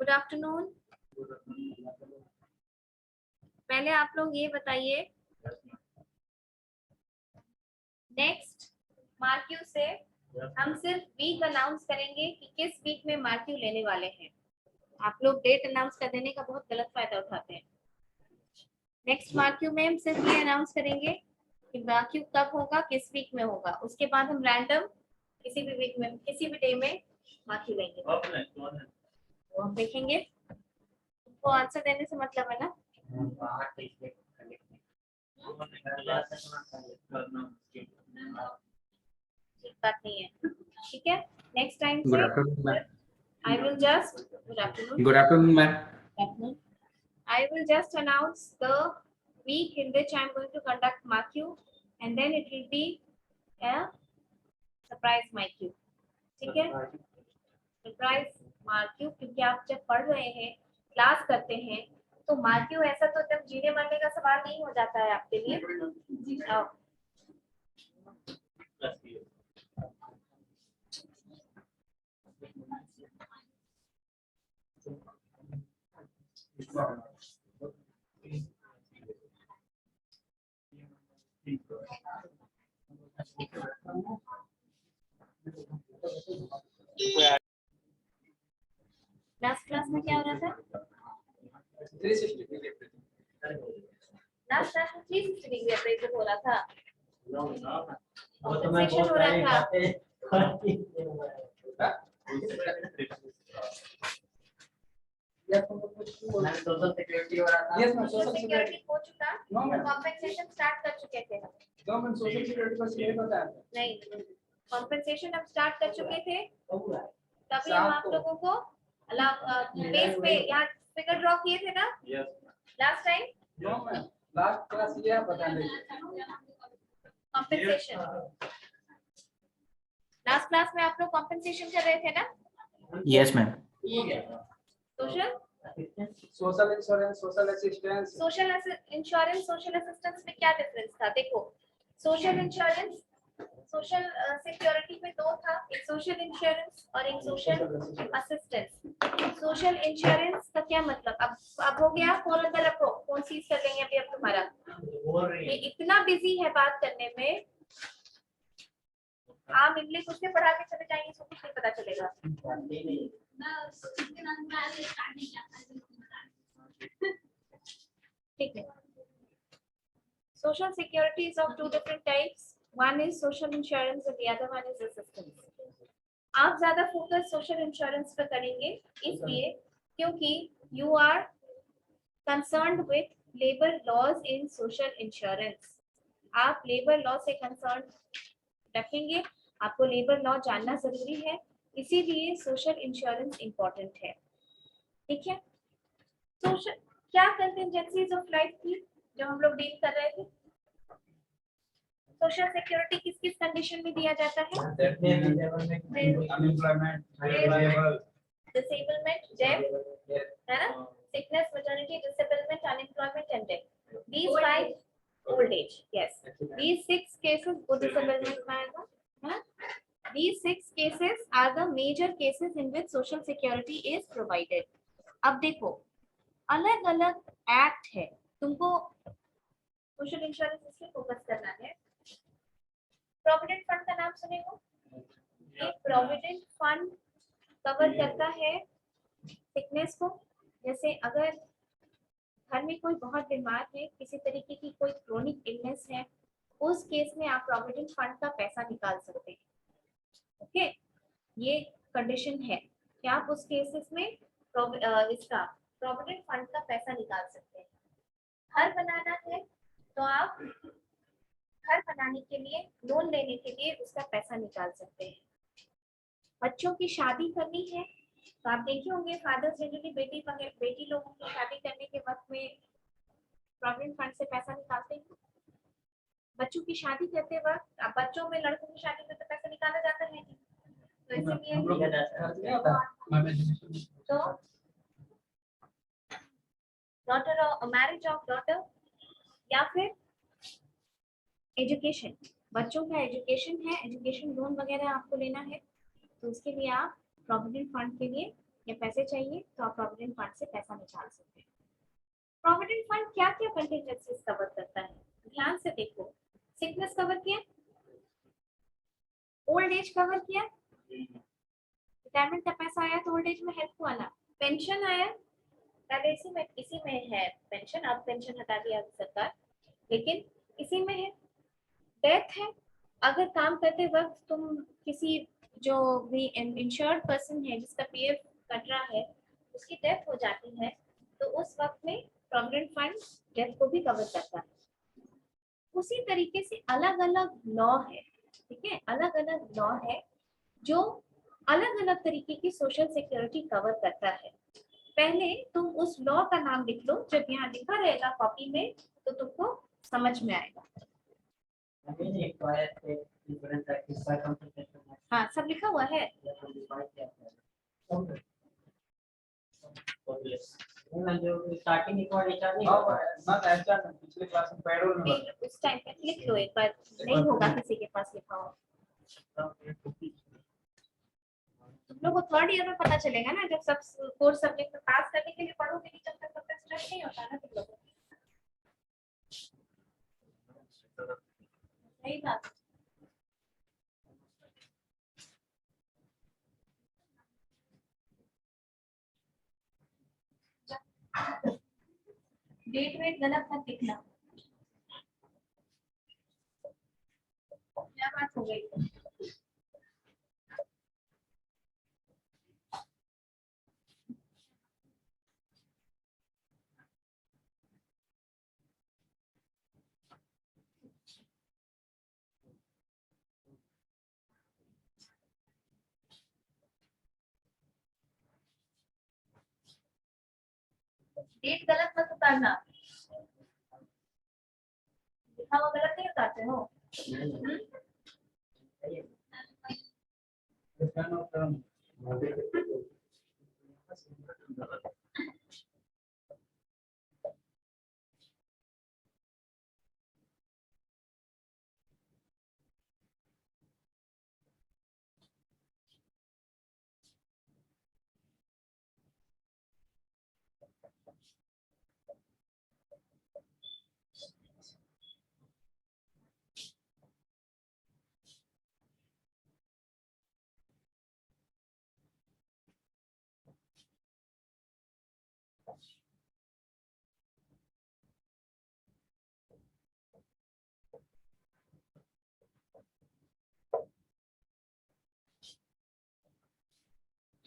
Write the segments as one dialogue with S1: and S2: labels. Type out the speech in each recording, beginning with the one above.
S1: Good afternoon. पहले आप लोग ये बताइए, नेक्स्ट मार्क्यू से हम सिर्फ वीक अनाउंस करेंगे कि किस वीक में मार्क्यू लेने वाले हैं। आप लोग डेट अनाउंस कर देने का बहुत गलत फायदा उठाते हैं। नेक्स्ट मार्क्यू में हम सिर्फ ये अनाउंस करेंगे कि मार्क्यू कब होगा, किस वीक में होगा। उसके बाद हम रैंडम किसी भी वीक में, किसी भी डे में मार्क्यू लेंगे। तो हम देखेंगे, उनको आंसर देने से मतलब है ना। बात नहीं है, ठीक है। Next time
S2: Good afternoon, ma'am.
S1: I will just good afternoon.
S2: Good afternoon, ma'am.
S1: I will just announce the week in which I am going to conduct MARQ, and then it will be a surprise MARQ. ठीक है, surprise MARQ, क्योंकि आप जब पढ़ रहे हैं, class करते हैं, तो MARQ ऐसा तो एकदम जीने मरने का सवाल नहीं हो जाता है आपके लिए। लास्ट क्लास में क्या हो रहा था? लास्ट क्लास में 360 डिग्री अप्रेजल हो रहा था, कंपनसेशन हो रहा था। सोशल सिक्योरिटी हो रहा था। सोशल सिक्योरिटी हो चुका, कंपनसेशन स्टार्ट कर चुके थे हम।
S3: गवर्नमेंट सोशल सिक्योरिटी बस यही बताया
S1: नहीं, कंपनसेशन हम स्टार्ट कर चुके थे, तभी हम आप लोगों को बेस पे यहाँ फिगर ड्रॉ किए थे ना लास्ट टाइम।
S3: लास्ट क्लास ये बता दें
S1: कंपनसेशन, लास्ट क्लास में आप लोग कंपनसेशन कर रहे थे ना।
S2: Yes, ma'am.
S3: Social insurance, social assistance.
S1: Social insurance, social assistance में क्या डिफरेंस था? देखो, सोशल इंश्योरेंस, सोशल सिक्योरिटी में दो था, एक सोशल इंश्योरेंस और एक सोशल असिस्टेंस। सोशल इंश्योरेंस का क्या मतलब? अब हो गया, फोन अंदर रखो, फोन सीज कर लेंगे अभी अब तुम्हारा। ये इतना बिजी है बात करने में, आप इंग्लिश उससे पढ़ा के चले जाएंगे तो कुछ नहीं पता चलेगा। ठीक है, social security is of two different types. One is social insurance and the other one is assistance. आप ज्यादा फोकस सोशल इंश्योरेंस पर करेंगे, इसलिए क्योंकि you are concerned with labor laws in social insurance. आप लेबर लॉ से concern रखेंगे, आपको लेबर लॉ जानना जरूरी है, इसीलिए सोशल इंश्योरेंस इंपॉर्टेंट है। ठीक है, सोशल क्या कंटिजेंसीज ऑफ लाइफ थी जो हम लोग डील कर रहे थे? सोशल सिक्योरिटी किस किस कंडीशन में दिया जाता है?
S3: अनएम्प्लॉयमेंट,
S1: डिसेबलमेंट, डेथ, है ना, sickness, maternity, disablement, unemployment and death. These 5 old age, yes. These 6 cases वो disablement में आएगा, है ना? These 6 cases are the major cases in which social security is provided. अब देखो, अलग अलग एक्ट है, तुमको सोशल इंश्योरेंस इसलिए फोकस करना है। प्रोविडेंट फंड का नाम सुने हो? ये प्रोविडेंट फंड कवर करता है सिकनेस को, जैसे अगर घर में कोई बहुत बीमार है, किसी तरीके की कोई क्रोनिक इलनेस है, उस केस में आप प्रोविडेंट फंड का पैसा निकाल सकते हैं। ओके, ये कंडीशन है कि आप उस केसेस में इसका प्रोविडेंट फंड का पैसा निकाल सकते हैं। घर बनाना है तो आप घर बनाने के लिए, लोन लेने के लिए उसका पैसा निकाल सकते हैं। बच्चों की शादी करनी है तो आप देखे होंगे फादर जनरली बेटी लोगों की शादी करने के वक्त में प्रोविडेंट फंड से पैसा निकालते हैं। बच्चों की शादी करते वक्त, अब बच्चों में लड़कों की शादी में तो पैसा निकाला जाता है, तो इसलिए तो डॉटर और मैरिज ऑफ डॉटर, या फिर एजुकेशन, बच्चों का एजुकेशन है, एजुकेशन लोन वगैरह आपको लेना है, तो उसके लिए आप प्रोविडेंट फंड के लिए या पैसे चाहिए तो आप प्रोविडेंट फंड से पैसा निकाल सकते हैं। प्रोविडेंट फंड क्या क्या कंटिजेंसीज कवर करता है, ध्यान से देखो। सिकनेस कवर किया, ओल्ड एज कवर किया, रिटायरमेंट का पैसा आया तो ओल्ड एज में हेल्प हुआ ना, पेंशन आया, पहले इसी में है पेंशन, अब पेंशन हटा दिया सरकार, लेकिन इसी में है। डेथ है, अगर काम करते वक्त तुम किसी जो भी इंश्योर्ड पर्सन है जिसका पीएफ कट रहा है उसकी डेथ हो जाती है तो उस वक्त में प्रोविडेंट फंड डेथ को भी कवर करता है। उसी तरीके से अलग अलग लॉ है, ठीक है, अलग अलग लॉ है जो अलग अलग तरीके की सोशल सिक्योरिटी कवर करता है। पहले तुम उस लॉ का नाम लिख लो, जब यहाँ लिखा रहेगा कॉपी में तो तुमको समझ में आएगा। हाँ, सब लिखा हुआ है।
S4: स्टार्टिंग एक बार रिचार्ज नहीं
S3: हाँ,
S4: होगा।
S3: ना ऐसा नहीं, पिछले क्लास में पेरोल में
S1: फिर उस टाइम पे लिख लो एक बार, नहीं होगा किसी के पास लिखा हो। तुम लोग को थर्ड ईयर में पता चलेगा ना, जब सब कोर्स सब्जेक्ट में पास करने के लिए पढ़ोगे नहीं, जब तक स्ट्रेस नहीं होता ना तुम लोगों को। सही बात। डेट वेट गलत मत लिखना। क्या बात हो गई? डेट गलत मत उतारना, लिखा हुआ गलत नहीं उतारते हो।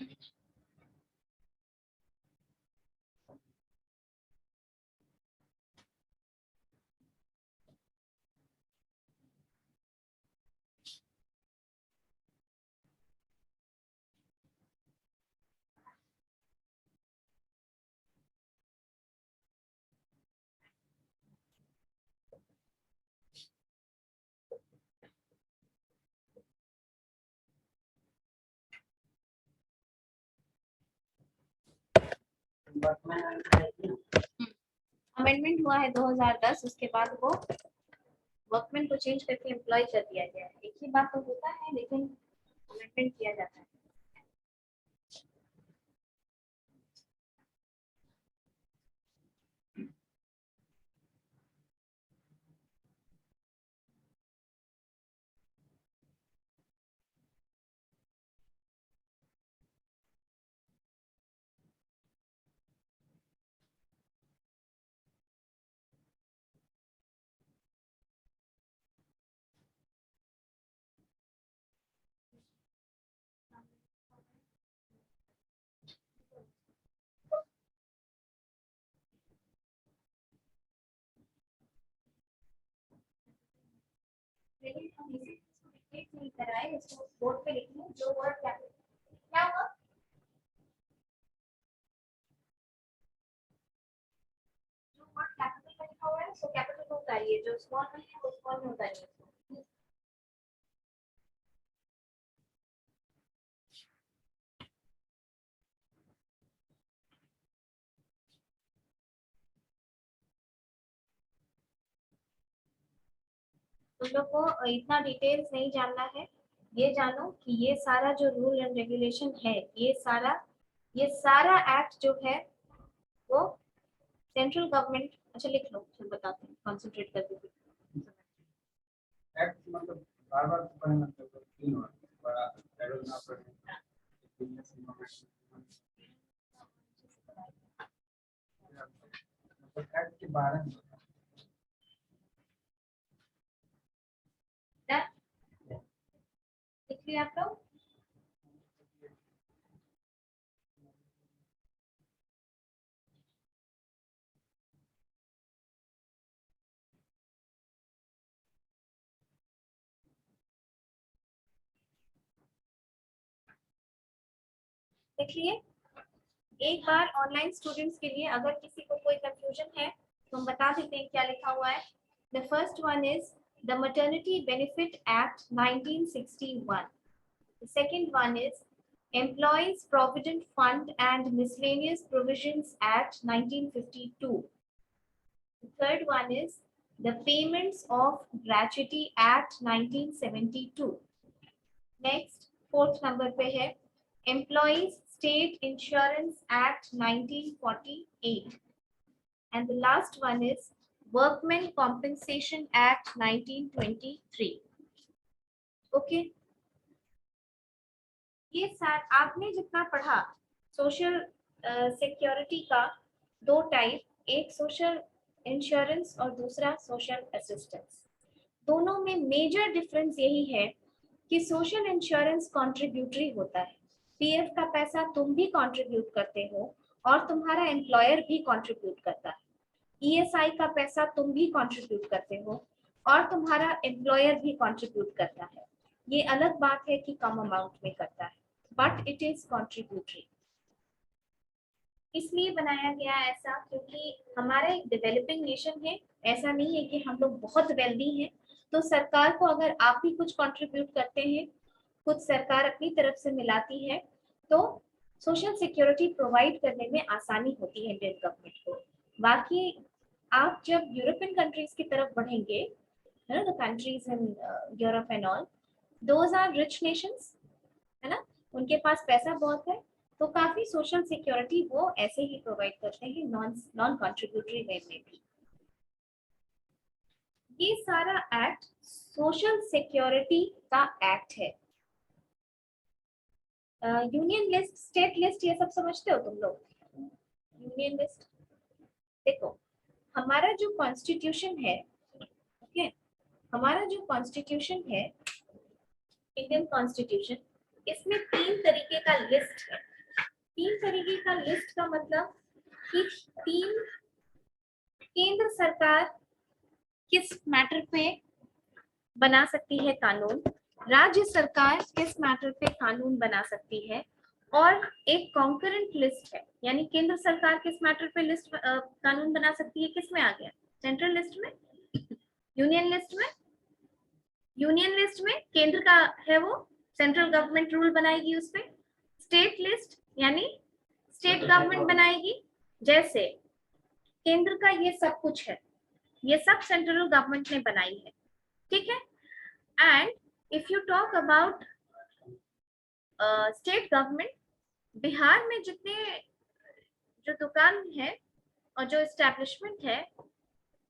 S1: हम्म? अमेंडमेंट हुआ है 2010, उसके बाद वो वर्कमैन को चेंज करके एम्प्लॉय कर दिया गया है। एक ही बात तो होता है लेकिन अमेंडमेंट किया जाता है। लेकिन हम इसी चीज को डिक्टेट नहीं कराए, इसको बोर्ड पे लिखना जो वर्ड क्या हुआ। जो वर्ड कैपिटल में लिखा हुआ है उसको कैपिटल में उतारिए, जो स्मॉल में है वो स्मॉल में उतारिए उसको। तुम लोग को इतना डिटेल्स नहीं जानना है, ये जानो कि ये सारा जो रूल एंड रेगुलेशन है ये सारा ये सारा एक्ट जो है वो सेंट्रल गवर्नमेंट, अच्छा लिख लो फिर बताते हैं, कॉन्सेंट्रेट करके।
S3: एक्ट मतलब बार बार पढ़ना तो तीन बार बड़ा फेडरल ना पढ़े बिजनेस इनोवेशन मतलब एक्ट के बारे में
S1: लिख लिया आप लोग? लिख लिए? एक बार ऑनलाइन स्टूडेंट्स के लिए अगर किसी को कोई कंफ्यूजन है तो हम बता देते हैं क्या लिखा हुआ है। The first one is the maternity benefit act 1961। The second one is employees provident fund and miscellaneous provisions act 1952। The third one is the payments of gratuity act 1972। Next fourth number पे है Employees State Insurance Act 1948, and the last one is Workmen Compensation Act 1923. Okay, ये sir आपने जितना पढ़ा social security का दो type, एक social insurance और दूसरा सोशल असिस्टेंस। दोनों में मेजर डिफरेंस यही है कि सोशल इंश्योरेंस कॉन्ट्रीब्यूटरी होता है, पीएफ का पैसा तुम भी कंट्रीब्यूट करते हो और तुम्हारा एम्प्लॉयर भी कंट्रीब्यूट करता है। ईएसआई का पैसा तुम भी कंट्रीब्यूट करते हो और तुम्हारा एम्प्लॉयर भी कंट्रीब्यूट करता है। ये अलग बात है कि कम अमाउंट में करता है, बट इट इज कंट्रीब्यूटरी। इसलिए बनाया गया ऐसा क्योंकि हमारा एक डेवलपिंग नेशन है, ऐसा नहीं है कि हम लोग बहुत वेल्दी हैं तो सरकार को अगर आप भी कुछ कंट्रीब्यूट करते हैं, कुछ सरकार अपनी तरफ से मिलाती है तो सोशल सिक्योरिटी प्रोवाइड करने में आसानी होती है इंडियन गवर्नमेंट को। बाकी आप जब यूरोपियन कंट्रीज की तरफ बढ़ेंगे, है ना, the countries in Europe and all, those are rich nations, है ना, उनके पास पैसा बहुत है तो काफी सोशल सिक्योरिटी वो ऐसे ही प्रोवाइड करते हैं नॉन कंट्रीब्यूटरी वे में भी। ये सारा एक्ट सोशल सिक्योरिटी का एक्ट है। यूनियन लिस्ट, स्टेट लिस्ट, ये सब समझते हो तुम लोग? यूनियन लिस्ट देखो, हमारा जो कॉन्स्टिट्यूशन है, ओके, हमारा जो कॉन्स्टिट्यूशन है, इंडियन कॉन्स्टिट्यूशन, इसमें तीन तरीके का लिस्ट है। तीन तरीके का लिस्ट का मतलब कि तीन, केंद्र सरकार किस मैटर पे बना सकती है कानून, राज्य सरकार किस मैटर पे कानून बना सकती है, और एक कॉन्करेंट लिस्ट है, यानी केंद्र सरकार किस मैटर पे लिस्ट कानून बना सकती है, किस में आ गया, सेंट्रल लिस्ट में, यूनियन लिस्ट में। यूनियन लिस्ट में केंद्र का है वो, सेंट्रल गवर्नमेंट रूल बनाएगी उस पे। स्टेट लिस्ट यानी स्टेट गवर्नमेंट बनाएगी, जैसे केंद्र का ये सब कुछ है, ये सब सेंट्रल गवर्नमेंट ने बनाई है, ठीक है। And if you talk about state government, Bihar में जितने जो दुकान है और जो एस्टेब्लिशमेंट है,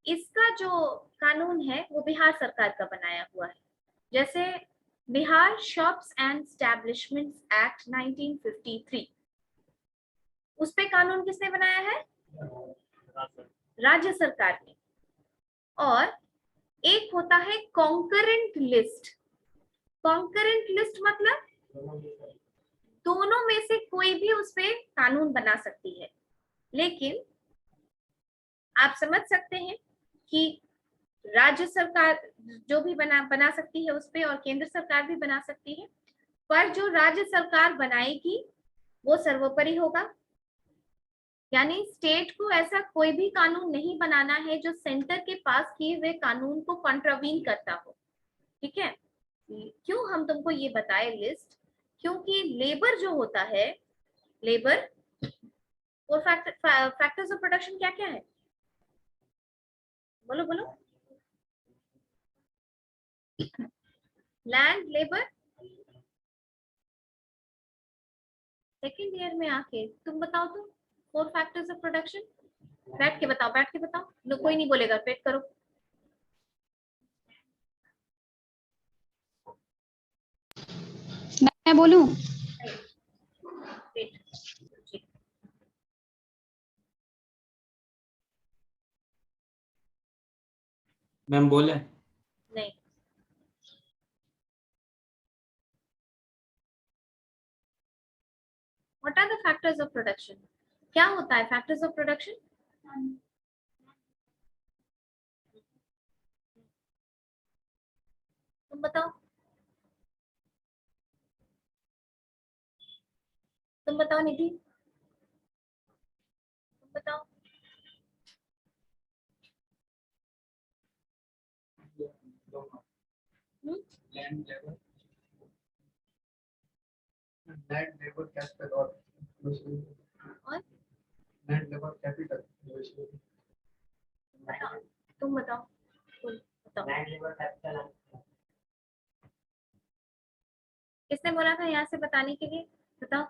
S1: इसका जो कानून है वो बिहार सरकार का बनाया हुआ है। जैसे Bihar shops and establishments act 1953, उस पे कानून किसने बनाया है? राज्य सरकार ने। और एक होता है कॉन्करेंट लिस्ट। कॉन्करेंट लिस्ट मतलब दोनों में से कोई भी उस पे कानून बना सकती है, लेकिन आप समझ सकते हैं कि राज्य सरकार जो भी बना सकती है उस पे, और केंद्र सरकार भी बना सकती है, पर जो राज्य सरकार बनाएगी वो सर्वोपरि होगा। यानी स्टेट को ऐसा कोई भी कानून नहीं बनाना है जो सेंटर के पास किए हुए कानून को कॉन्ट्रावीन करता हो, ठीक है। क्यों हम तुमको ये बताए लिस्ट, क्योंकि लेबर जो होता है, लेबर और फैक्टर्स ऑफ प्रोडक्शन क्या क्या है, बोलो बोलो। लैंड, लेबर, सेकेंड ईयर में आके तुम बताओ तो 4 फैक्टर्स ऑफ प्रोडक्शन। बैठ के बताओ, बैठ के बताओ, कोई नहीं बोलेगा, वेट करो।
S5: मैं बोलूं?
S1: वेट, जी।
S2: मैम बोले।
S1: नहीं, what are the factors of production? क्या होता है फैक्टर्स ऑफ प्रोडक्शन? तुम बताओ, तुम बताओ निधि, तुम बताओ। हम्म?
S3: लैंड लेबर कैपिटल और
S1: और
S3: लैंड लेबर कैपिटल।
S1: बताओ, तुम बताओ, तुम बताओ।
S4: लैंड लेबर कैपिटल
S1: किसने बोला था यहाँ से बताने के लिए? बताओ।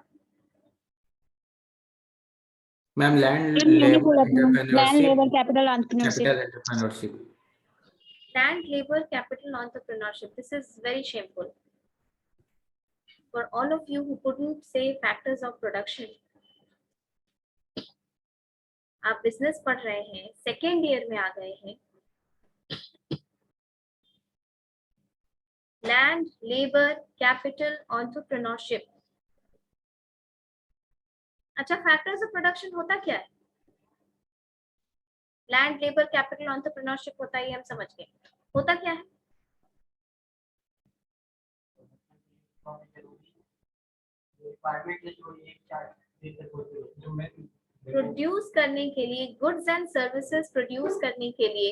S2: मैम लैंड
S5: मैंने बोला
S2: लेबर
S5: था land labour
S2: entrepreneurship,
S5: capital entrepreneurship.
S2: Capital entrepreneurship.
S1: Land, labor, capital, entrepreneurship. This is very shameful for all of you who couldn't say factors of production. आप बिजनेस पढ़ रहे हैं, सेकेंड ईयर में आ गए हैं। Land, labour, capital, entrepreneurship. अच्छा, factors of production होता क्या है? लैंड, लेबर, कैपिटल, एंटरप्रेन्योरशिप होता है, ये हम समझ गए। होता क्या है?
S4: रिक्वायरमेंट जो ये चार्ट
S3: जो मैं
S1: प्रोड्यूस करने के लिए, गुड्स एंड सर्विसेज प्रोड्यूस करने के लिए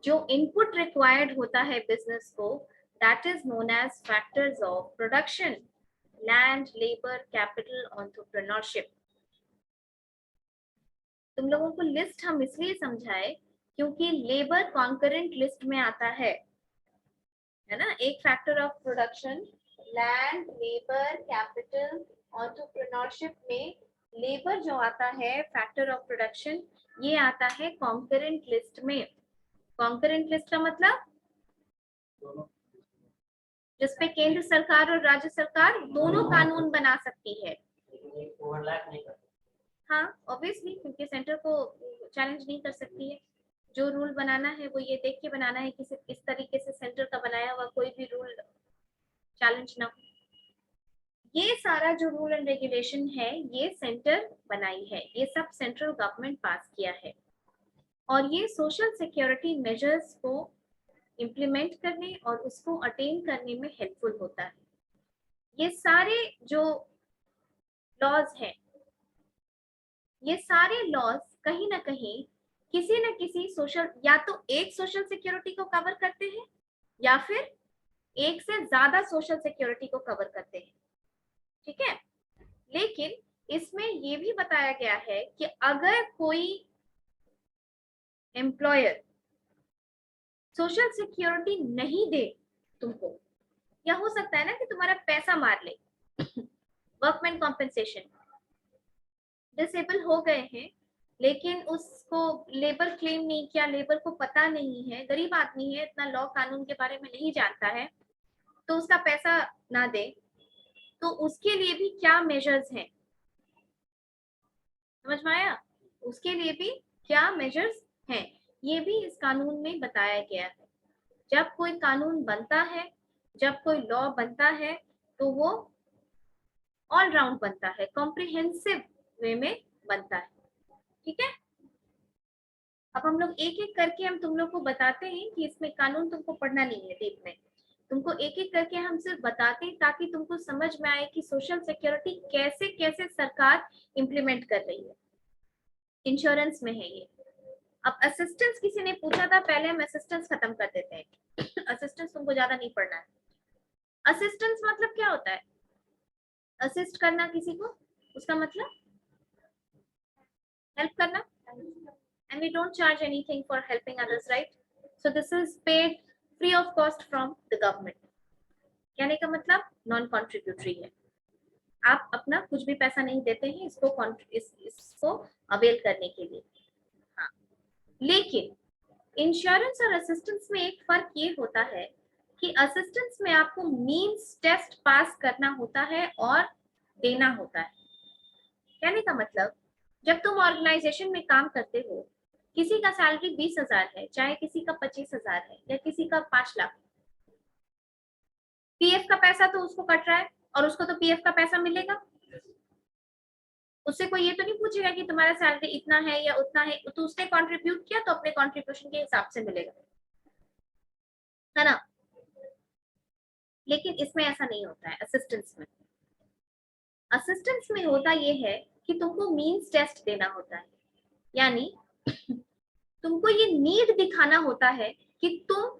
S1: जो इनपुट रिक्वायर्ड होता है बिजनेस को, that is known as factors of production. Land, labour, capital, entrepreneurship. तुम लोगों को लिस्ट हम इसलिए समझाए क्योंकि लेबर कॉन्करेंट लिस्ट में आता है ना। एक factor of production land, labour, capital, entrepreneurship में लेबर जो आता है फैक्टर ऑफ प्रोडक्शन, ये आता है कॉन्करेंट लिस्ट में। कॉन्करेंट लिस्ट का मतलब
S3: दोनों
S1: जिसपे केंद्र सरकार और राज्य सरकार दोनों कानून बना सकती है।
S4: ओवरलैप नहीं करते।
S1: हाँ, ऑब्वियसली, क्योंकि सेंटर को चैलेंज नहीं कर सकती है। जो रूल बनाना है वो ये देख के बनाना है कि इस तरीके से सेंटर का बनाया हुआ कोई भी रूल चैलेंज ना हो। ये सारा जो रूल एंड रेगुलेशन है ये सेंटर बनाई है, ये सब सेंट्रल गवर्नमेंट पास किया है और ये सोशल सिक्योरिटी मेजर्स को इम्प्लीमेंट करने और उसको अटेन करने में हेल्पफुल होता है। ये सारे जो लॉज हैं, ये सारे लॉज कहीं ना कहीं किसी न किसी सोशल, या तो एक सोशल सिक्योरिटी को कवर करते हैं या फिर एक से ज्यादा सोशल सिक्योरिटी को कवर करते हैं, ठीक है। लेकिन इसमें ये भी बताया गया है कि अगर कोई एम्प्लॉयर सोशल सिक्योरिटी नहीं दे तुमको, या हो सकता है ना कि तुम्हारा पैसा मार ले, वर्कमैन कॉम्पेंसेशन, डिसेबल हो गए हैं लेकिन उसको लेबर क्लेम नहीं किया, लेबर को पता नहीं है, गरीब आदमी है, इतना लॉ कानून के बारे में नहीं जानता है, तो उसका पैसा ना दे, तो उसके लिए भी क्या मेजर्स हैं, समझ में आया? उसके लिए भी क्या मेजर्स हैं, ये भी इस कानून में बताया गया है। जब कोई कानून बनता है, जब कोई लॉ बनता है, तो वो ऑल राउंड बनता है, कॉम्प्रिहेंसिव वे में बनता है, ठीक है। अब हम लोग एक एक करके हम तुम लोग को बताते हैं कि इसमें कानून तुमको पढ़ना नहीं है डीप में, तुमको एक एक करके हम सिर्फ बताते हैं ताकि तुमको समझ में आए कि सोशल सिक्योरिटी कैसे कैसे सरकार इम्प्लीमेंट कर रही है। इंश्योरेंस में है ये। अब असिस्टेंस किसी ने पूछा था, पहले हम असिस्टेंस खत्म कर देते हैं। असिस्टेंस तुमको ज्यादा नहीं पढ़ना है। असिस्टेंस मतलब क्या होता है? असिस्ट करना किसी को, उसका मतलब हेल्प करना, and we don't charge anything for helping others, right? So this is paid free of cost from the government. कहने का मतलब नॉन कॉन्ट्रीब्यूटरी है। आप अपना कुछ भी पैसा नहीं देते हैं इसको अवेल करने के लिए। हाँ, लेकिन इंश्योरेंस और असिस्टेंस में एक फर्क ये होता है कि असिस्टेंस में आपको मींस टेस्ट पास करना होता है और देना होता है। कहने का मतलब, जब तुम ऑर्गेनाइजेशन में काम करते हो, किसी का सैलरी 20,000 है, चाहे किसी का 25,000 है या किसी का 5 लाख, पीएफ का पैसा तो उसको कट रहा है और उसको तो पीएफ का पैसा मिलेगा। उससे कोई ये तो नहीं पूछेगा कि तुम्हारा सैलरी इतना है या उतना है, तो उसने कंट्रीब्यूट किया तो अपने कंट्रीब्यूशन के हिसाब से मिलेगा, है ना। लेकिन इसमें ऐसा नहीं होता है। असिस्टेंस में होता ये है कि तुमको मींस टेस्ट देना होता है, यानी तुमको ये नीड दिखाना होता है कि तुम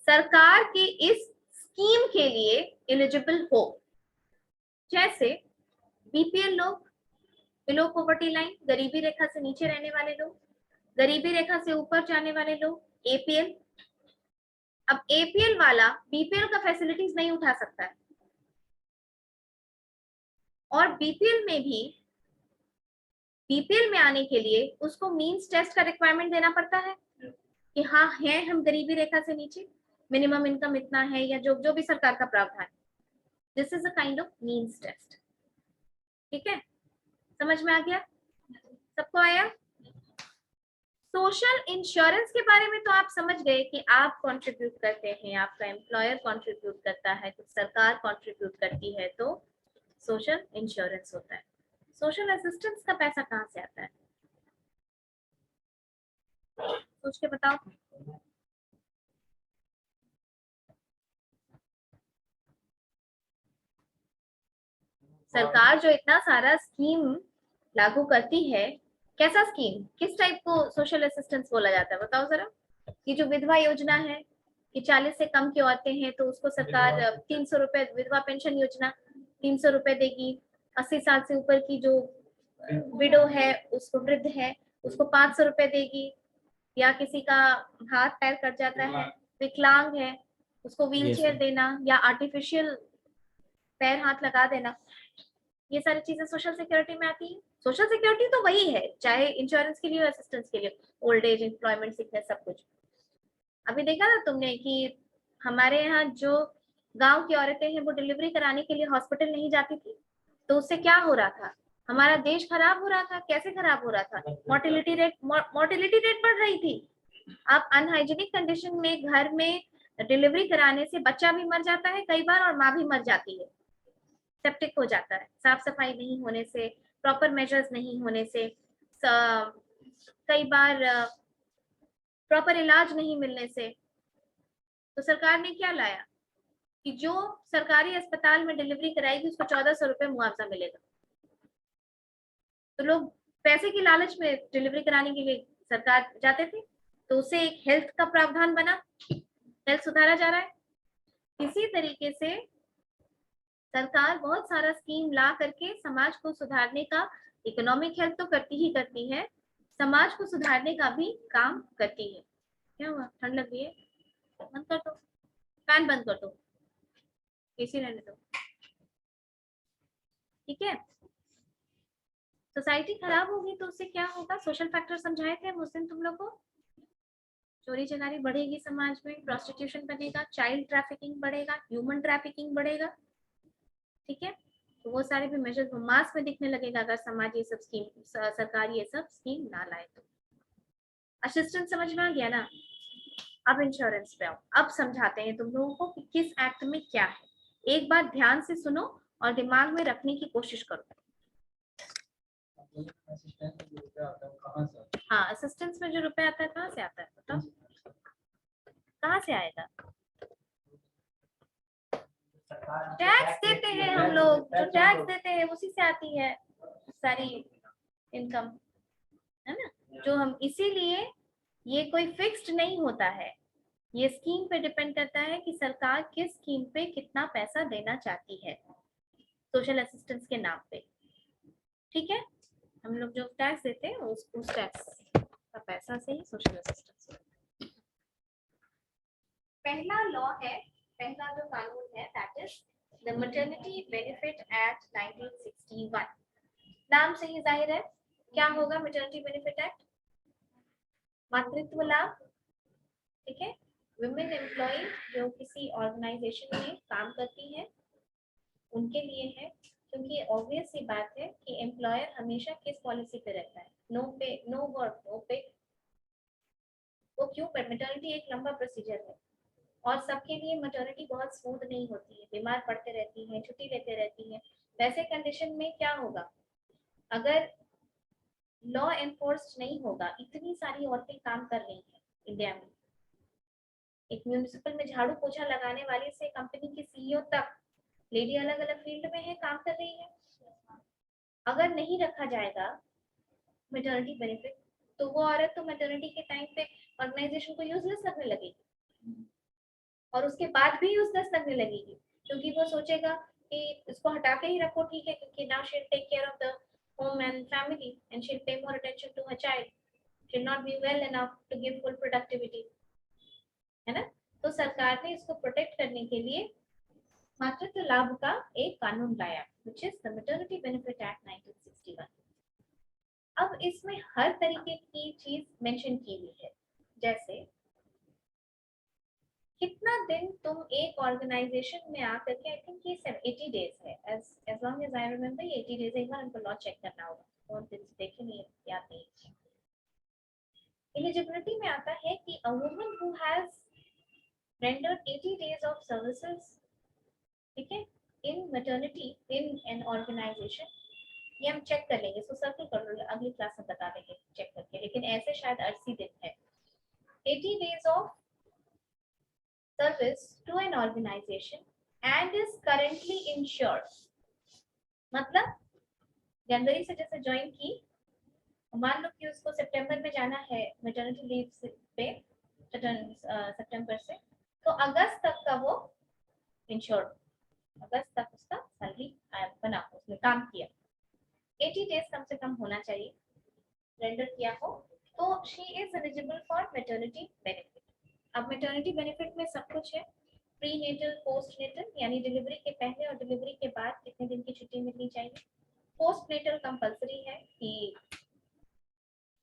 S1: सरकार के इस स्कीम के लिए एलिजिबल हो। जैसे बीपीएल लोग, बिलो पॉवर्टी लाइन, गरीबी रेखा से नीचे रहने वाले लोग, गरीबी रेखा से ऊपर जाने वाले लोग, एपीएल। अब एपीएल वाला बीपीएल का फैसिलिटीज नहीं उठा सकता है, और बीपीएल में आने के लिए उसको मींस टेस्ट का रिक्वायरमेंट देना पड़ता है कि हाँ है हम गरीबी रेखा से नीचे, मिनिमम इनकम इतना है, या जो भी सरकार का प्रावधान। This is a kind of means test. ठीक है, समझ में आ गया? सबको आया? सोशल इंश्योरेंस के बारे में तो आप समझ गए कि आप कंट्रीब्यूट करते हैं, आपका एम्प्लॉयर कंट्रीब्यूट करता है, तो सरकार कंट्रीब्यूट करती है, तो सोशल इंश्योरेंस होता है। सोशल असिस्टेंस का पैसा कहाँ से आता है? सोच के बताओ। सरकार जो इतना सारा स्कीम लागू करती है, कैसा स्कीम, किस टाइप को सोशल असिस्टेंस बोला जाता है बताओ जरा। ये जो विधवा योजना है कि 40 से कम की औरतें हैं तो उसको सरकार 300 रुपए, विधवा पेंशन योजना 300 रुपए देगी। 80 साल से ऊपर की जो विडो है, उसको वृद्ध है, उसको 500 रुपए देगी। या किसी का हाथ पैर कट जाता है, विकलांग है, उसको व्हील चेयर देना या आर्टिफिशियल पैर हाथ लगा देना। ये सारी चीजें सोशल सिक्योरिटी में आती है। सोशल सिक्योरिटी तो वही है, चाहे इंश्योरेंस के लिए, असिस्टेंस के लिए, ओल्ड एज, एम्प्लॉयमेंट, सिकनेस, सब कुछ। अभी देखा ना तुमने कि हमारे यहाँ जो गांव की औरतें हैं वो डिलीवरी कराने के लिए हॉस्पिटल नहीं जाती थी, तो उससे क्या हो रहा था? हमारा देश खराब हो रहा था। कैसे खराब हो रहा था? मोर्टिलिटी रेट बढ़ रही थी। आप अनहाइजीनिक कंडीशन में घर में डिलीवरी कराने से बच्चा भी मर जाता है कई बार, और माँ भी मर जाती है, सेप्टिक हो जाता है, साफ सफाई नहीं होने से, प्रॉपर मेजर्स नहीं होने से, कई बार प्रॉपर इलाज नहीं मिलने से। तो सरकार ने क्या लाया कि जो सरकारी अस्पताल में डिलीवरी कराएगी उसको 1400 रुपए मुआवजा मिलेगा। तो लोग पैसे की लालच में डिलीवरी कराने के लिए सरकार जाते थे, तो उससे एक हेल्थ का प्रावधान बना, हेल्थ सुधारा जा रहा है। इसी तरीके से सरकार बहुत सारा स्कीम ला करके समाज को सुधारने का, इकोनॉमिक हेल्थ तो करती ही करती है, समाज को सुधारने का भी काम करती है। क्या हुआ, ठंड लग रही है? बंद कर दो, फैन बंद कर दो, एसी रहने दो। ठीक है, सोसाइटी खराब होगी तो उससे क्या होगा? सोशल फैक्टर समझाए थे उस दिन तुम लोग को। चोरी चकारी बढ़ेगी समाज में, प्रोस्टिट्यूशन बढ़ेगा, चाइल्ड ट्रैफिकिंग बढ़ेगा, ह्यूमन ट्रैफिकिंग बढ़ेगा। ठीक है, तो वो सारे भी मेजर्स मास में दिखने लगेगा अगर समाज ये सब स्कीम, सरकार ये सब स्कीम ना लाए तो। असिस्टेंस समझ में आ गया ना? अब इंश्योरेंस पे आओ। अब समझाते हैं तुम लोगों को कि किस एक्ट में क्या है। एक बार ध्यान से सुनो और दिमाग में रखने की कोशिश करो। हाँ, असिस्टेंस में जो रुपए आता है कहाँ से आता है बताओ? कहाँ से आएगा? टैक्स देते हैं हम लोग, जो टैक्स देते हैं उसी से आती है सारी इनकम, है ना। जो हम, इसीलिए ये कोई फिक्स्ड नहीं होता है, ये स्कीम पे डिपेंड करता है कि सरकार किस स्कीम पे कितना पैसा देना चाहती है सोशल असिस्टेंस के नाम पे। ठीक है, हम लोग जो टैक्स देते हैं उस टैक्स का पैसा से ही सोशल असिस्टेंस। पहला लॉ है, पहला जो कानून है, that is the maternity benefit act 1961। नाम से ही जाहिर है क्या होगा मैटरनिटी बेनिफिट एक्ट, मातृत्व लाभ, ठीक है। वुमेन एम्प्लॉय जो किसी ऑर्गेनाइजेशन में काम करती हैं उनके लिए है, क्योंकि ऑब्वियस सी बात है कि एम्प्लॉयर हमेशा किस पॉलिसी पे रहता है, नो पे नो वर्क नो पे। वो क्यों, मैटरनिटी एक लंबा प्रोसीजर है और सबके लिए मैटरनिटी बहुत स्मूथ नहीं होती है, बीमार पड़ते रहती हैं, छुट्टी लेते रहती हैं। वैसे कंडीशन में क्या होगा, अगर लॉ एनफोर्स्ड नहीं होगा, इतनी सारी औरतें काम कर रही हैं इंडिया में, एक म्यूनिसिपल में झाड़ू पोछा लगाने वाले से कंपनी की सीईओ तक लेडी अलग अलग फील्ड में है, काम कर रही है। अगर नहीं रखा जाएगा मैटरनिटी बेनिफिट तो वो औरत तो मैटरनिटी के टाइम पे ऑर्गेनाइजेशन को यूजलेस लगने लगेगी और उसके बाद भी यूजलेस लगने लगेगी, क्योंकि वो सोचेगा कि इसको हटा के ही रखो, ठीक है, क्योंकि now she will take care of the home and family and she'll pay more attention to her child, she'll not be well enough to give full productivity, है ना। तो सरकार ने इसको प्रोटेक्ट करने के लिए मातृत्व लाभ का एक कानून लाया, which is the Maternity Benefit Act 1961। अब इसमें हर तरीके की चीज मेंशन की हुई है, जैसे कितना दिन तुम एक ऑर्गेनाइजेशन में आकर के, आई थिंक ये 80 डेज है, as long as I remember ये 80 डेज है, एक बार हमको लॉ चेक करना होगा और दिन देखे नहीं याद नहीं। एलिजिबिलिटी में आता है कि a woman who has rendered 80 days of services, ठीक है, in maternity in an organization, ये हम चेक कर लेंगे, इसको सर्कल कर लो, अगली क्लास में बता देंगे चेक करके, लेकिन ऐसे शायद 80 दिन है। 80 days of service to an organization and is currently insured, मतलब जनवरी से जैसे ज्वाइन की, मान लो कि उसको सितंबर में जाना है मैटरनिटी लीव पे, सितंबर से, तो अगस्त तक का वो इंश्योर्ड, अगस्त तक उसका सैलरी बना, उसने काम किया, 80 डेज कम से कम होना चाहिए रेंडर किया हो, तो she is eligible for maternity benefit. अब मैटरनिटी बेनिफिट में सब कुछ है, प्री नेटल, पोस्ट नेटल, यानी डिलीवरी के पहले और डिलीवरी के बाद कितने दिन की छुट्टी मिलनी चाहिए। पोस्ट नेटल कंपल्सरी है कि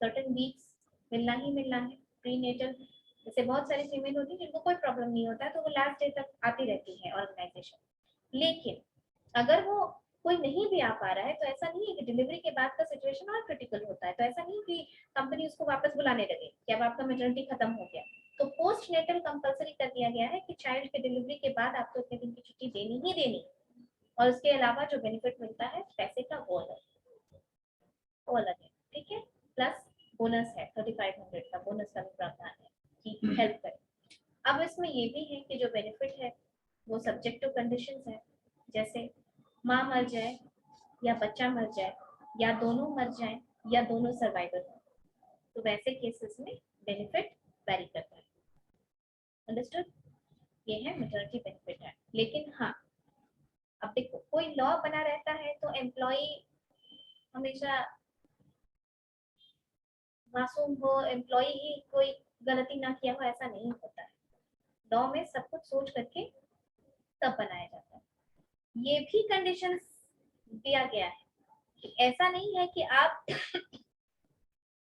S1: सर्टेन वीक्स मिलना ही मिलना है। प्री नेटल जैसे बहुत सारी फीमेल होती है जिनको कोई प्रॉब्लम नहीं होता है तो वो लास्ट डे तक आती रहती है ऑर्गेनाइजेशन, लेकिन अगर वो कोई नहीं भी आ पा रहा है तो ऐसा नहीं है कि डिलीवरी के बाद का सिचुएशन और क्रिटिकल होता है, तो ऐसा नहीं कि कंपनी उसको वापस बुलाने लगे कि अब आपका मैटरनिटी खत्म हो गया। तो पोस्ट नेटल कंपल्सरी कर दिया गया है कि चाइल्ड के डिलीवरी के बाद आपको इतने दिन की छुट्टी देनी ही देनी, और उसके अलावा जो बेनिफिट मिलता है पैसे का वो अलग है, ठीक है। प्लस बोनस है 3500 का, बोनस का भी प्रावधान है कि हेल्प करे। अब इसमें ये भी है कि जो बेनिफिट है वो सब्जेक्ट टू कंडीशंस है, जैसे माँ मर जाए या बच्चा मर जाए या दोनों मर जाए या दोनों सर्वाइवर हो, तो वैसे केसेस में बेनिफिट वेरी करता है। अंडरस्टूड, ये है मैटरनिटी बेनिफिट है। लेकिन हाँ, अब देखो कोई लॉ बना रहता है तो एम्प्लॉय हमेशा मासूम हो, एम्प्लॉय ही कोई गलती ना किया हो, ऐसा नहीं होता है। लॉ में सब कुछ सोच करके तब बनाया जाता है। ये भी कंडीशंस दिया गया है कि ऐसा नहीं है कि आप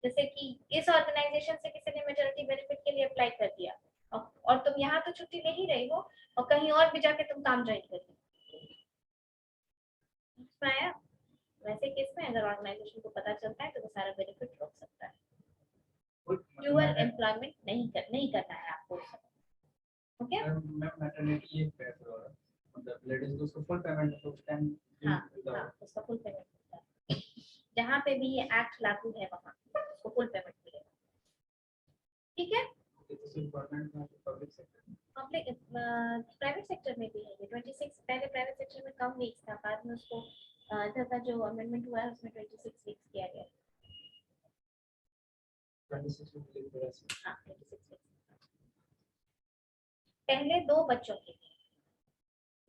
S1: जैसे कि इस ऑर्गेनाइजेशन से किसी ने मैटरनिटी बेनिफिट के लिए अप्लाई कर दिया और तुम यहाँ तो छुट्टी ले ही रही हो और कहीं और भी जाके तुम काम ज्वाइन कर लो, वैसे केस में अगर ऑर्गेनाइजेशन को पता चलता है तो वो सारा बेनिफिट रोक सकता है। ड्यूअल एम्प्लॉयमेंट नहीं करना है आपको, ओके।
S3: मैं मैटरनिटी ये पे हो रहा है, मतलब लेडीज को फुल पेमेंट तो उस टाइम,
S1: हाँ उसका फुल पेमेंट मिलता है, जहाँ पे भी ये एक्ट लागू है वहाँ उसको फुल पेमेंट मिलेगा, ठीक है।
S3: गवर्नमेंट में public sector,
S1: public private sector में भी है ये 26, पहले प्राइवेट सेक्टर में कम वीक्स था, बाद में उसको इधर का जो अमेंडमेंट हुआ है उसमें 26 वीक्स किया गया।
S3: 26 वीक,
S1: हाँ 26 वीक्स, पहले 2 बच्चों के लिए,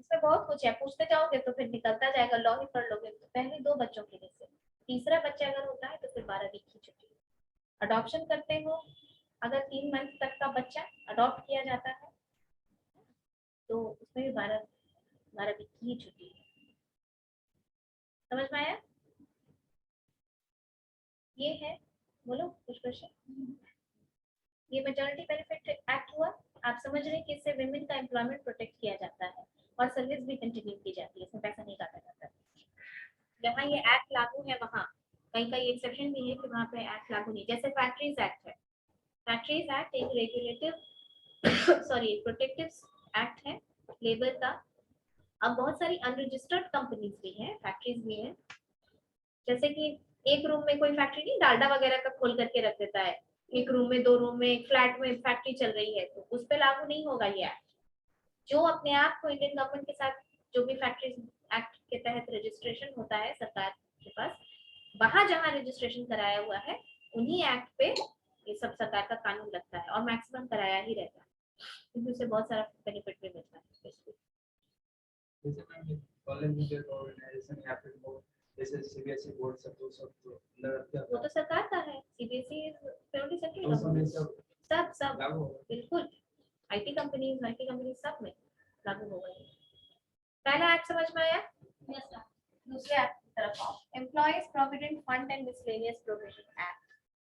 S1: इसमें बहुत कुछ है, पूछते जाओगे तो फिर निकलता जाएगा, लॉ ही पढ़ लोगे तो। पहले 2 बच्चों के लिए से, तीसरा बच्चा अगर होता है तो फिर 12 वीक की छुट्टी। अडॉप्शन करते हो, अगर 3 मंथ तक का बच्चा अडॉप्ट किया जाता है तो उसमें भी 12 12वीं की छुट्टी। समझ में आया? ये है, बोलो कुछ क्वेश्चन। ये मैटरनिटी बेनिफिट एक्ट हुआ, आप समझ रहे हैं कि इससे विमेन का एम्प्लॉयमेंट प्रोटेक्ट किया जाता है और सर्विस भी कंटिन्यू की जाती है, इसमें पैसा नहीं काटा जाता। जहाँ ये एक्ट लागू है वहाँ कहीं कहीं एक्सेप्शन भी है कि वहाँ पे एक्ट लागू नहीं, जैसे फैक्ट्रीज एक्ट है। फैक्ट्रीज एक्ट एक रेगुलेटिव सॉरी प्रोटेक्टिव एक्ट है लेबर का। अब बहुत सारी अनरजिस्टर्ड कंपनीज भी हैं, फैक्ट्रीज भी हैं, जैसे कि एक रूम में कोई फैक्ट्री नहीं डालडा वगैरह का खोल करके रख देता है, एक रूम में 2 रूम में एक फ्लैट में फैक्ट्री चल रही है, तो उस पर लागू नहीं होगा ये एक्ट। जो अपने आप को इंडियन गवर्नमेंट के साथ जो भी फैक्ट्रीज एक्ट के तहत रजिस्ट्रेशन होता है सरकार के पास, वहां जहां रजिस्ट्रेशन कराया हुआ है उन्हीं एक्ट पे ये सब सरकार का कानून लगता है और मैक्सिमम कराया ही रहता है, क्योंकि उससे बहुत सारा बेनिफिट भी मिलता है।
S3: जैसे मैम कॉलेज में जो ऑर्गेनाइजेशन या फिर वो जैसे सीबीएसई बोर्ड सब तो सब तो अंदर
S1: वो तो सरकार का है, सीबीएसई प्योरली सेंट्रल
S3: तो उसमें
S1: गवर्नमेंट।
S3: सब
S1: सब
S3: लागू होगा।
S1: बिल्कुल, आईटी कंपनीज सब में लागू हो गई। पहला एक्ट समझ में आया? Yes sir. दूसरे एक्ट की तरफ आओ, employees provident fund and miscellaneous provision act.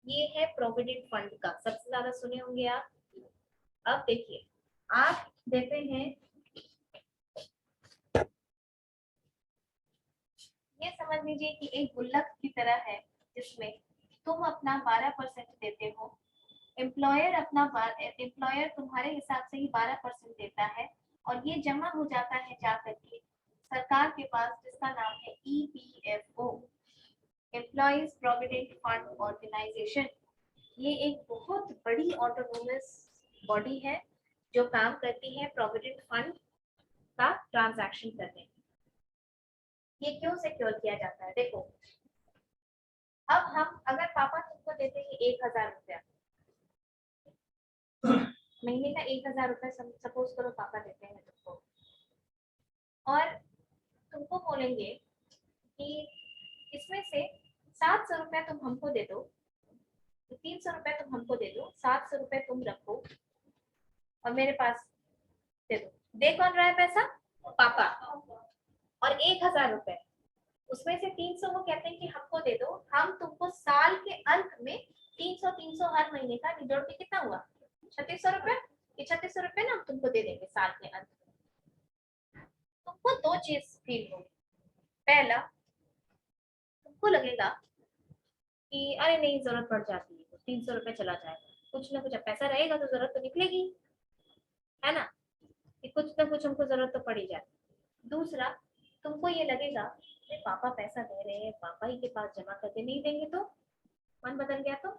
S1: ये है प्रोविडेंट फंड का, सबसे ज्यादा सुने होंगे आप। अब देखिए, आप देते हैं, ये समझ लीजिए कि एक गुल्लक की तरह है जिसमें तुम अपना 12% देते हो, एम्प्लॉयर तुम्हारे हिसाब से ही 12% देता है और ये जमा हो जाता है जाकर के सरकार के पास, जिसका नाम है EPFO, employees provident fund organisation. ये एक बहुत बड़ी ऑटोनोमस बॉडी है जो काम करती है प्रोविडेंट फंड का ट्रांजैक्शन करने। ये क्यों सिक्योर किया जाता है? देखो, अब हम अगर पापा तुमको देते हैं 1000 रुपया, महीने का 1000 रुपया सपोज करो पापा देते हैं तुमको, और तुमको बोलेंगे कि इसमें से 700 रुपया तुम हमको दे दो, 300 रुपया तुम हमको दे दो, 700 रुपया तुम रखो और मेरे पास दे दो। दे कौन रहा है पैसा? पापा। और 1000 रुपए, उसमें से 300 वो कहते हैं कि हमको दे दो, हम तुमको साल के अंत में 300 हर महीने का निजोड़ के कितना हुआ? 3600 रुपए। ये 3600 रुपए ना हम तुमको दे देंगे साल के अंत में। तुमको 2 चीज फील होगी। पहला, तुमको लगेगा कि अरे नहीं जरूरत पड़ जाती है, 300 रुपए चला जाएगा, कुछ ना कुछ पैसा रहेगा तो जरूरत तो निकलेगी, है ना, कि कुछ ना कुछ हमको जरूरत तो पड़ी जाती। दूसरा, तुमको ये लगेगा कि पापा पैसा दे रहे हैं, पापा ही के पास जमा करके नहीं देंगे तो मन बदल गया तो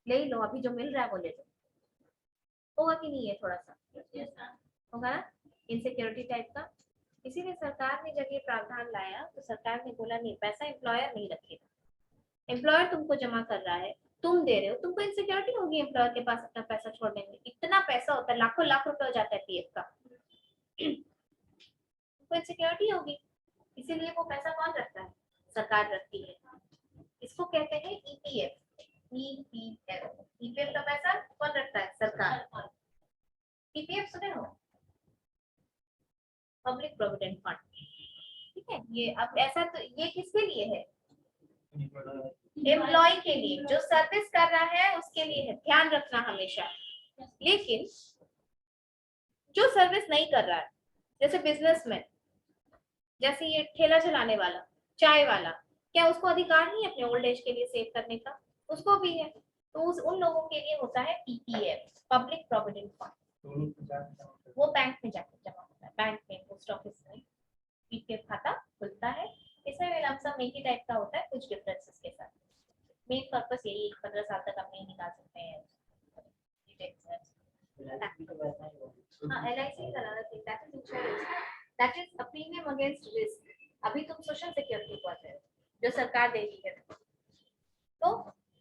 S1: ले ही लो, अभी जो मिल रहा है वो ले लो। होगा कि नहीं? है थोड़ा सा होगा ना, इनसिक्योरिटी टाइप का। इसीलिए सरकार ने जब ये प्रावधान लाया तो सरकार ने बोला नहीं, पैसा एम्प्लॉयर नहीं रखेगा, एम्प्लॉयर तुमको जमा कर रहा है, तुम दे रहे हो, तुमको इनसिक्योरिटी होगी एम्प्लॉयर के पास अपना पैसा छोड़ने में। इतना पैसा होता है, लाखों लाख रुपए हो जाता है पीएफ का, तुमको इनसिक्योरिटी होगी। इसीलिए वो पैसा कौन रखता है? सरकार रखती है। इसको कहते हैं ईपीएफ। ईपीएफ का पैसा कौन रखता है? सरकार। ईपीएफ सुने हो? Public provident fund. ठीक है, ये अब ऐसा तो ये किसके लिए है? एम्प्लॉय के लिए, जो सर्विस कर रहा है उसके लिए है, ध्यान रखना हमेशा। लेकिन जो सर्विस नहीं कर रहा है, जैसे बिजनेसमैन, जैसे ये ठेला चलाने वाला, चाय वाला, क्या उसको अधिकार नहीं है अपने ओल्ड एज के लिए सेव करने का? उसको भी है। तो उन लोगों के लिए होता है पीपीएफ, पब्लिक प्रोविडेंट फंड। वो बैंक में जाकर जमा होता है, बैंक में, पोस्ट ऑफिस में पीपीएफ खाता खुलता है। इसमें भी लमसम एक ही टाइप का होता है, कुछ डिफरेंसेस के साथ। मेन पर्पस यही, 15 साल तक आप नहीं निकाल सकते हैं। हाँ, LIC is another thing, that is insurance, that is a premium against risk। अभी तुम सोशल सिक्योरिटी पाते हो जो सरकार देगी है। तो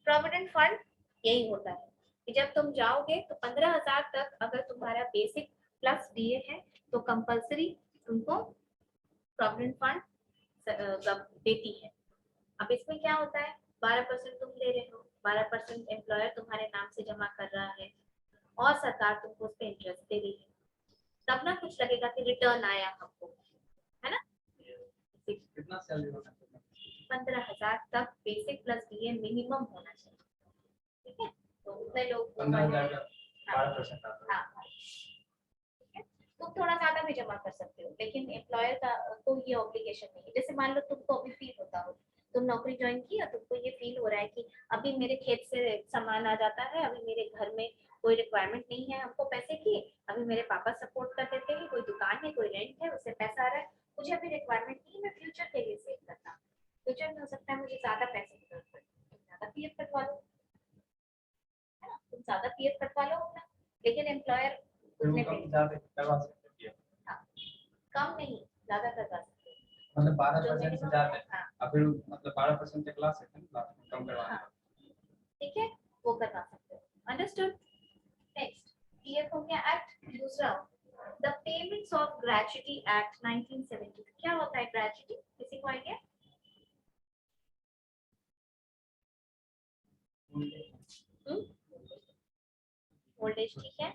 S1: प्रोविडेंट फंड यही होता है कि जब तुम जाओगे तो 15,000 तक अगर तुम्हारा बेसिक प्लस डीए है तो कंपलसरी तुमको प्रोविडेंट फंड देती है। अब इसमें क्या होता है, 12% तुम दे रहे हो, 12% एम्प्लॉयर तुम्हारे नाम से जमा कर रहा है और सरकार तुमको उस पर इंटरेस्ट दे रही है। तब ना कुछ लगेगा कि रिटर्न आया हमको, है ना।
S3: कितना सैलरी होना चाहिए?
S1: 15,000 तक बेसिक प्लस डीए मिनिमम होना चाहिए, ठीक है। तो उतने लोग
S3: 15,000 का 12% आता है।
S1: हाँ, ठीक है। तुम थोड़ा ज्यादा भी जमा कर सकते हो, लेकिन एम्प्लॉयर का को ये ऑब्लिगेशन नहीं है। जैसे मान लो तुमको अभी फील होता हो, तुम नौकरी ज्वाइन की और तुमको ये फील हो रहा है कि अभी मेरे खेत से सामान आ जाता है, अभी मेरे घर में कोई रिक्वायरमेंट नहीं है हमको पैसे की, अभी मेरे पापा सपोर्ट कर देते हैं, कोई दुकान है, कोई रेंट है, उससे पैसा आ रहा है, मुझे अभी रिक्वायरमेंट नहीं, मैं फ्यूचर के लिए सेव करता हूँ। फ्यूचर में हो सकता है मुझे ज्यादा पैसे की जरूरत पड़े, तुम ज्यादा पीएफ कटवा लो, है ना, तुम ज्यादा पीएफ कटवा लो अपना, लेकिन एम्प्लॉयर
S3: फिर वो
S1: उतने
S3: कम
S1: पे
S3: ज्यादा करवा सकते हैं।
S1: हाँ, कम नहीं ज्यादा करवा सकते हो।
S3: मतलब
S1: जो
S3: 12% से
S1: minimum
S3: ज्यादा
S1: है, हाँ,
S3: अब फिर मतलब 12% तक ला सकते हैं, लास्ट में कम करवाना।
S1: हाँ। ठीक है, वो करवा सकते हो। अंडरस्टूड। नेक्स्ट, पीएफ हो गया एक्ट। दूसरा, the payments of gratuity act 1970। क्या होता है ग्रेच्युटी, किसी को आइडिया? ओल्ड एज, ठीक है।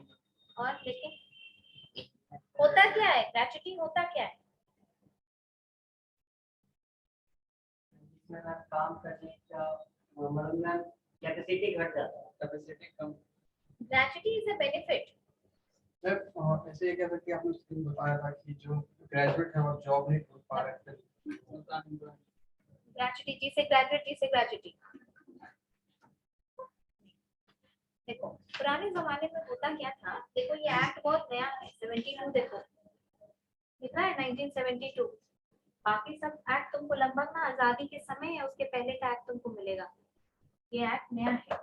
S1: और लेकिन होता क्या है ग्रेच्युटी, होता क्या है?
S4: इसमें ना काम करने का मतलब कैपेसिटी घट जाता है।
S3: Capacity come.
S1: Gratuity is a benefit.
S3: ऐसे ये कह सकते हैं, आपने उस दिन बताया था कि जो ग्रेजुएट है वो जॉब नहीं कर पा रहे थे।
S1: ग्रेच्युटी, जिसे ग्रेजुएट, जिसे ग्रेच्युटी। देखो पुराने जमाने में होता क्या था, देखो ये एक्ट बहुत नया है, 72 देखो लिखा है 1972। बाकी सब एक्ट तुमको लगभग ना आजादी के समय या उसके पहले का एक्ट तुमको मिलेगा। ये एक्ट नया है,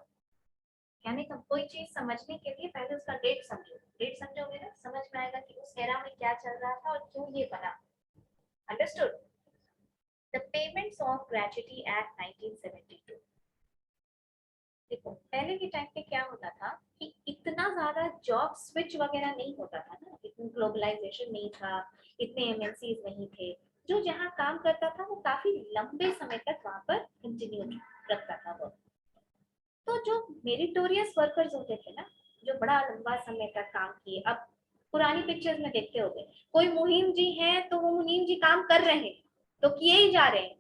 S1: यानी कि कोई चीज समझने के लिए पहले उसका डेट समझो, डेट समझोगे ना समझ में आएगा कि उस एरा में क्या चल रहा था और क्यों ये बना। Understood. The payments of gratuity act 1972। देखो पहले के टाइम पे क्या होता था कि इतना ज्यादा जॉब स्विच वगैरह नहीं होता था ना, इतनी ग्लोबलाइजेशन नहीं था, इतने एमएनसीज नहीं थे। जो जहाँ काम करता था वो काफी लंबे समय तक वहां पर कंटिन्यू रखता था वो। तो जो मेरिटोरियस वर्कर्स होते थे ना, जो बड़ा लंबा समय तक काम किए, अब पुरानी पिक्चर्स में देखते होंगे, कोई मुहिम जी है तो वो मुनीम जी काम कर रहे हैं तो किए ही जा रहे हैं।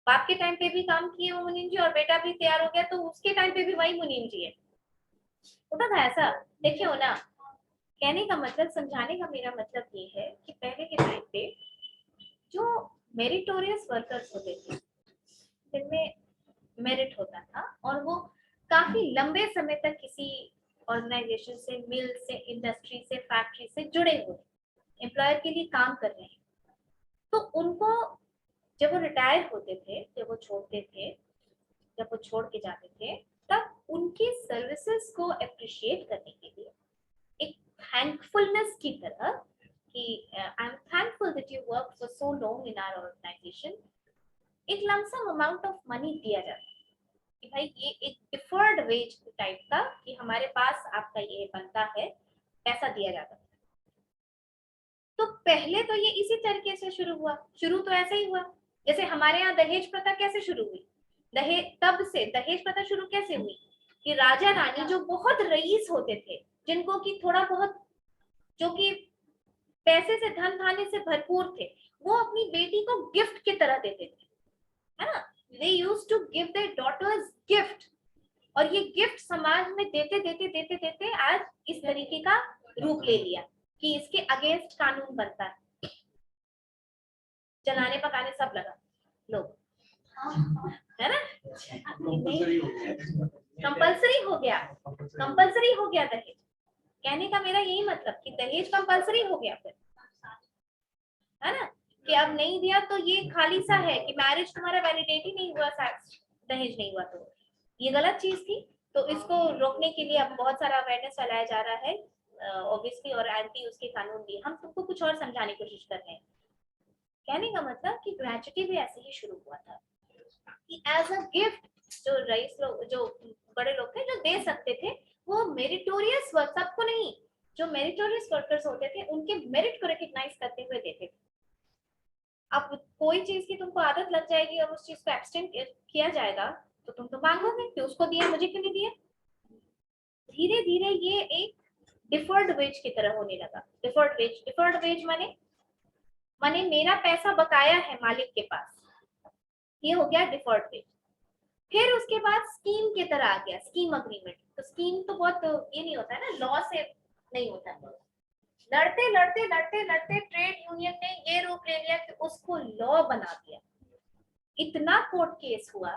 S1: बाप के टाइम पे भी काम किए वो मुनीम जी, और बेटा भी तैयार हो गया तो उसके टाइम पे भी वही मुनीम जी है। होता था ऐसा, देखे हो ना। कहने का मतलब, समझाने का मेरा मतलब ये है कि पहले के टाइम पे जो मेरिटोरियस वर्कर्स होते थे, जिनमें मेरिट होता था और वो काफी लंबे समय तक किसी ऑर्गेनाइजेशन से, मिल से, इंडस्ट्री से, फैक्ट्री से जुड़े हुए एम्प्लॉयर के लिए काम कर रहे हैं, तो उनको जब वो रिटायर होते थे, जब वो छोड़ते थे, जब वो छोड़ के जाते थे, तब उनकी सर्विसेज को अप्रिशिएट करने के लिए एक थैंकफुलनेस की तरह कि I am thankful that you work for so long in our organisation, एक लमसम अमाउंट ऑफ मनी दिया जाता है कि भाई ये एक डिफर्ड वेज टाइप का, कि हमारे पास आपका ये बनता है, पैसा दिया जाता है। तो पहले तो ये इसी तरीके से शुरू हुआ, शुरू तो ऐसे ही हुआ जैसे हमारे यहाँ दहेज प्रथा कैसे शुरू हुई। दहेज, तब से दहेज प्रथा शुरू कैसे हुई कि राजा रानी जो बहुत रईस होते थे, जिनको कि थोड़ा बहुत, जो कि पैसे से, धन धान्य से भरपूर थे, वो अपनी बेटी को गिफ्ट की तरह देते थे, है ना। They used to give their daughters gift, और ये गिफ्ट समाज में देते देते देते देते आज इस तरीके का रूप ले लिया कि इसके अगेंस्ट कानून बनता है। जलाने पकाने सब लगा लोग, है ना। कंपल्सरी हो गया, कंपल्सरी हो गया दहेज। कहने का मेरा यही मतलब कि दहेज कंपल्सरी हो गया फिर, है ना, कि अब नहीं दिया तो ये खाली सा है कि मैरिज तुम्हारा वैलिडेट ही नहीं हुआ, दहेज नहीं हुआ तो ये गलत चीज थी। तो इसको रोकने के लिए अब बहुत सारा अवेयरनेस फैलाया जा रहा है ऑब्वियसली, और एंटी उसके कानून भी। हम तुमको कुछ और समझाने की कोशिश कर रहे हैं। कहने का मतलब कि ग्रेच्युटी भी ऐसे ही शुरू हुआ था कि एज अ गिफ्ट, जो रईस लोग, जो बड़े लोग थे, जो दे सकते थे, वो मेरिटोरियस वर्क, सबको नहीं, जो मेरिटोरियस वर्कर्स होते थे उनके मेरिट को रिकॉग्नाइज करते हुए देते थे। अब कोई चीज की तुमको आदत लग जाएगी और उस चीज को एब्सटेंट किया जाएगा तो तुम तो मांगोगे कि उसको दिया, मुझे क्यों नहीं दिया। धीरे धीरे ये एक डिफर्ड वेज की तरह होने लगा। डिफर्ड वेज माने मेरा पैसा बकाया है मालिक के पास, ये हो गया डिफर्ड वेज। फिर उसके बाद स्कीम की तरह आ गया स्कीम अग्रीमेंट। तो स्कीम तो बहुत ये नहीं होता है ना, लॉ से नहीं होता है। लड़ते ट्रेड यूनियन ने ये रूप ले लिया कि उसको लॉ बना दिया। इतना कोर्ट केस हुआ,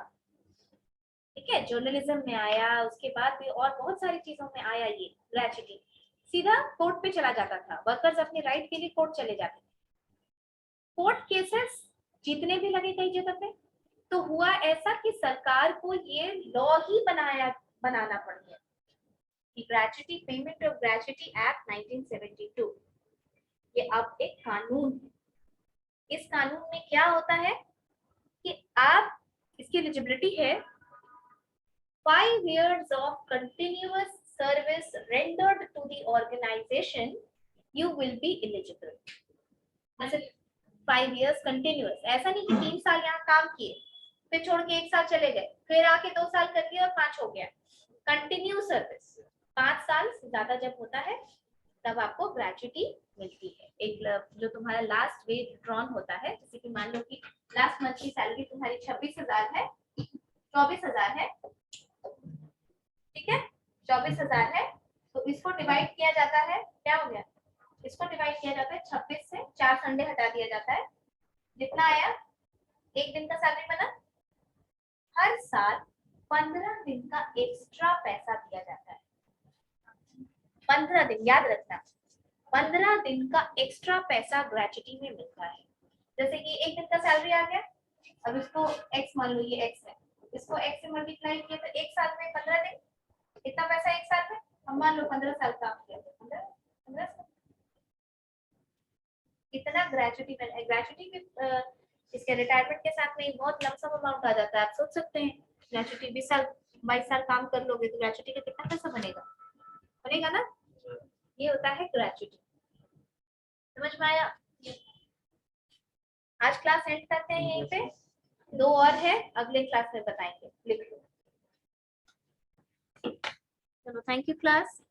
S1: ठीक है, जर्नलिज्म में आया, उसके बाद भी और बहुत सारी चीजों में आया ये ग्रेच्युटी। सीधा कोर्ट पे चला जाता था, वर्कर्स अपने राइट के लिए कोर्ट चले जाते थे। कोर्ट केसेस जीतने भी लगे कई जगह पे। तो हुआ ऐसा कि सरकार को ये लॉ ही बनाना पड़ गया कि gratuity, payment of gratuity act 1972 ये अब एक कानून है। इस कानून में क्या होता है कि आप, इसकी एलिजिबिलिटी है 5 years of continuous service rendered to the organization, you will be eligible. जैसे 5 years continuous, ऐसा नहीं कि 3 साल यहाँ काम किए फिर छोड़ के 1 साल चले गए, फिर आके 2 साल कर लिया और 5 हो गया। कंटिन्यू सर्विस 5 साल से ज्यादा जब होता है तब आपको ग्रेच्युटी मिलती है। एक जो तुम्हारा लास्ट वेज ड्रॉन होता है, जैसे कि मान लो कि लास्ट मंथ की सैलरी तुम्हारी 26,000 है, 24,000 है, ठीक है, 24,000 है, तो इसको डिवाइड किया जाता है, क्या हो गया, इसको डिवाइड किया जाता है 26 से, 4 संडे हटा दिया जाता है, जितना आया 1 दिन का सैलरी बना। हर साल 15 दिन का एक्स्ट्रा पैसा दिया जाता है। 15 दिन याद रखना, 15 दिन का एक्स्ट्रा पैसा ग्रेच्युटी में मिलता है। जैसे कि 1 दिन का सैलरी आ गया, अब इसको x मान लो, ये x है, इसको x से मल्टीप्लाई किया तो 1 साल में 15 दिन, इतना पैसा 1 साल में, हम मान लो 15 साल काम किया तो 15 साल इतना ग्रेच्युटी में। ग्रेच्युटी भी इसके रिटायरमेंट के साथ में बहुत लमसम अमाउंट आ जाता है। आप सोच सकते हैं ग्रेच्युटी 20 साल 22 साल काम कर लोगे तो ग्रेच्युटी का कितना पैसा बनेगा ना। ये होता है ग्रेच्युटी। समझ में आया? आज क्लास एंड करते हैं यहीं पे, 2 और है अगले क्लास में बताएंगे, लिख लो। चलो, थैंक यू क्लास।